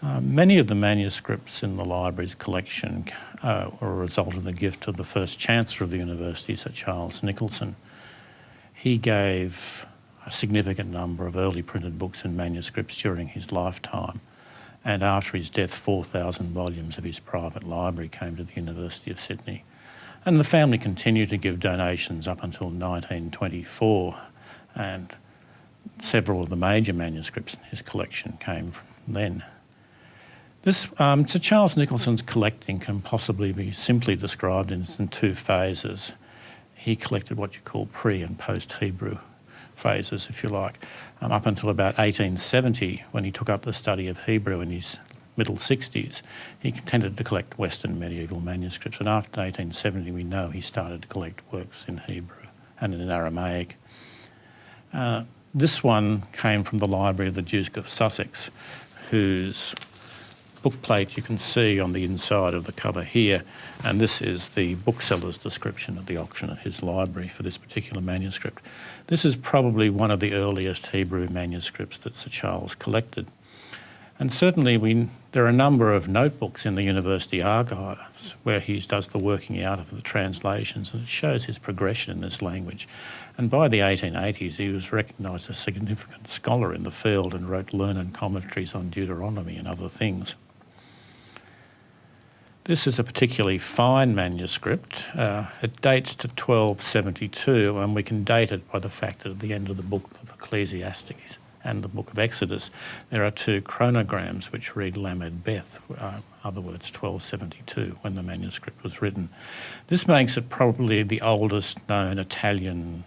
Many of the manuscripts in the library's collection were a result of the gift of the first Chancellor of the University, Sir Charles Nicholson. He gave a significant number of early printed books and manuscripts during his lifetime, and after his death 4,000 volumes of his private library came to the University of Sydney. And the family continued to give donations up until 1924, and several of the major manuscripts in his collection came from then. Sir Charles Nicholson's collecting can possibly be simply described in two phases. He collected what you call pre- and post-Hebrew phases, if you like, up until about 1870, when he took up the study of Hebrew in his middle 60s. He tended to collect Western medieval manuscripts, and after 1870 we know he started to collect works in Hebrew and in Aramaic. This one came from the library of the Duke of Sussex, whose bookplate you can see on the inside of the cover here, and this is the bookseller's description of the auction at his library for this particular manuscript. This is probably one of the earliest Hebrew manuscripts that Sir Charles collected. And certainly there are a number of notebooks in the university archives where he does the working out of the translations, and it shows his progression in this language. And by the 1880s, he was recognised as a significant scholar in the field and wrote learned commentaries on Deuteronomy and other things. This is a particularly fine manuscript. It dates to 1272, and we can date it by the fact that at the end of the book of Ecclesiastes and the book of Exodus, there are two chronograms which read Lamed Beth, other words 1272, when the manuscript was written. This makes it probably the oldest known Italian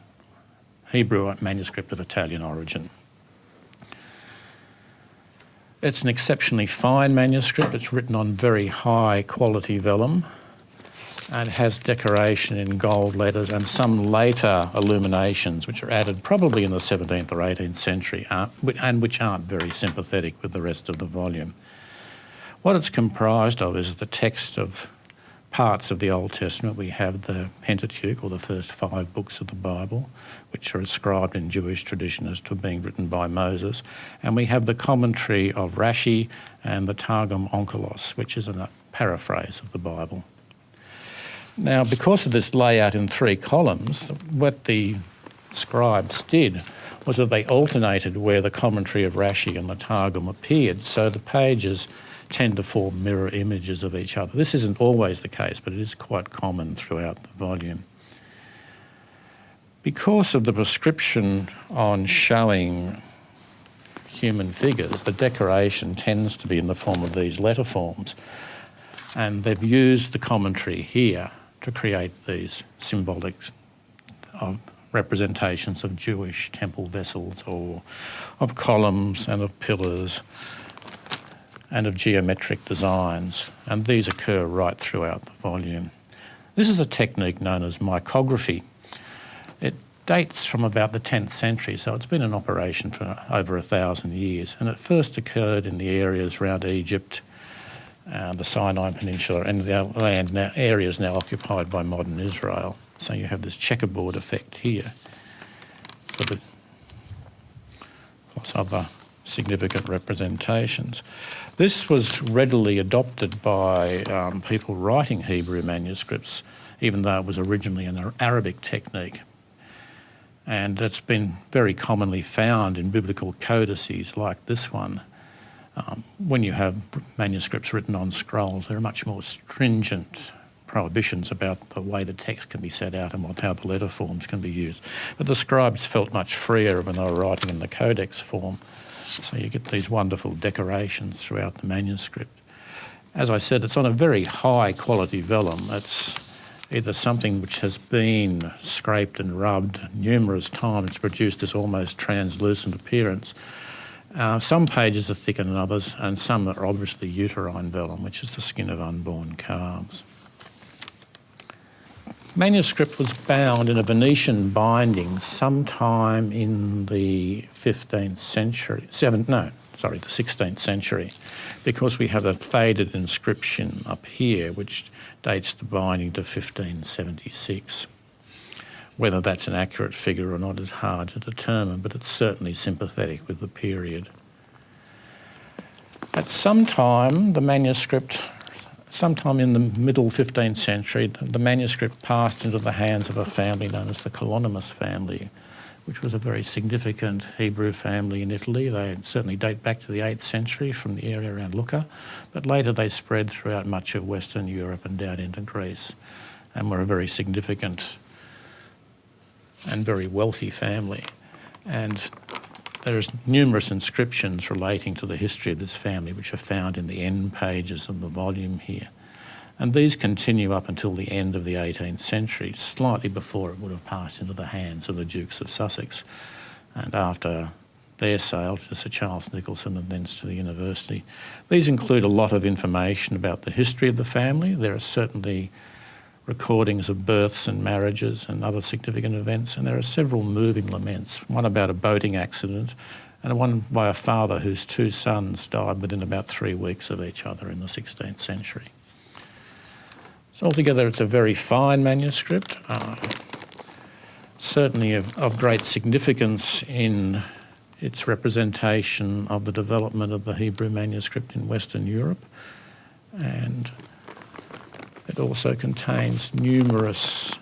Hebrew manuscript of Italian origin. It's an exceptionally fine manuscript. It's written on very high quality vellum, and it has decoration in gold letters and some later illuminations which are added probably in the 17th or 18th century and which aren't very sympathetic with the rest of the volume. What it's comprised of is the text of parts of the Old Testament. We have the Pentateuch, or the first 5 books of the Bible, which are ascribed in Jewish tradition as to being written by Moses. And we have the commentary of Rashi and the Targum Onkelos, which is a paraphrase of the Bible. Now, because of this layout in 3 columns, what the scribes did was that they alternated where the commentary of Rashi and the Targum appeared, so the pages tend to form mirror images of each other. This isn't always the case, but it is quite common throughout the volume. Because of the prescription on showing human figures, the decoration tends to be in the form of these letter forms, and they've used the commentary here to create these symbolic representations of Jewish temple vessels, or of columns and of pillars and of geometric designs, and these occur right throughout the volume. This is a technique known as micography. It dates from about the 10th century, so it's been in operation for over 1,000 years, and it first occurred in the areas around Egypt, the Sinai Peninsula, and the areas now occupied by modern Israel. So you have this checkerboard effect here, plus other significant representations. This was readily adopted by people writing Hebrew manuscripts, even though it was originally an Arabic technique. And it's been very commonly found in biblical codices like this one. When you have manuscripts written on scrolls, there are much more stringent prohibitions about the way the text can be set out and how the letter forms can be used. But the scribes felt much freer when they were writing in the codex form. So you get these wonderful decorations throughout the manuscript. As I said, it's on a very high quality vellum. It's either something which has been scraped and rubbed numerous times to produce this almost translucent appearance. Some pages are thicker than others, and some are obviously uterine vellum, which is the skin of unborn calves. Manuscript was bound in a Venetian binding sometime in the 16th century, because we have a faded inscription up here which dates the binding to 1576. Whether that's an accurate figure or not is hard to determine, but it's certainly sympathetic with the period. At some time, the manuscript, sometime in the middle 15th century, the manuscript passed into the hands of a family known as the Colonimus family, which was a very significant Hebrew family in Italy. They certainly date back to the 8th century from the area around Lucca, but later they spread throughout much of Western Europe and down into Greece, and were a very significant and very wealthy family. And there's numerous inscriptions relating to the history of this family which are found in the end pages of the volume here. And these continue up until the end of the 18th century, slightly before it would have passed into the hands of the Dukes of Sussex. And after their sale to Sir Charles Nicholson and thence to the university. These include a lot of information about the history of the family. There are certainly recordings of births and marriages and other significant events, and there are several moving laments, one about a boating accident and one by a father whose two sons died within about 3 weeks of each other in the 16th century. So altogether it's a very fine manuscript, certainly of great significance in its representation of the development of the Hebrew manuscript in Western Europe, and it also contains numerous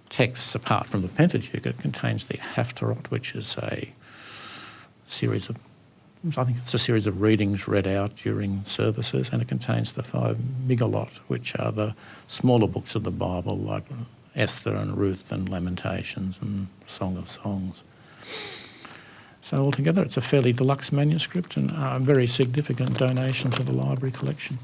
texts apart from the Pentateuch. It contains the Haftarot, which is a series of, I think it's a series of readings read out during services, and it contains the 5 Megillot, which are the smaller books of the Bible, like Esther and Ruth and Lamentations and Song of Songs. So altogether, it's a fairly deluxe manuscript and a very significant donation to the library collection.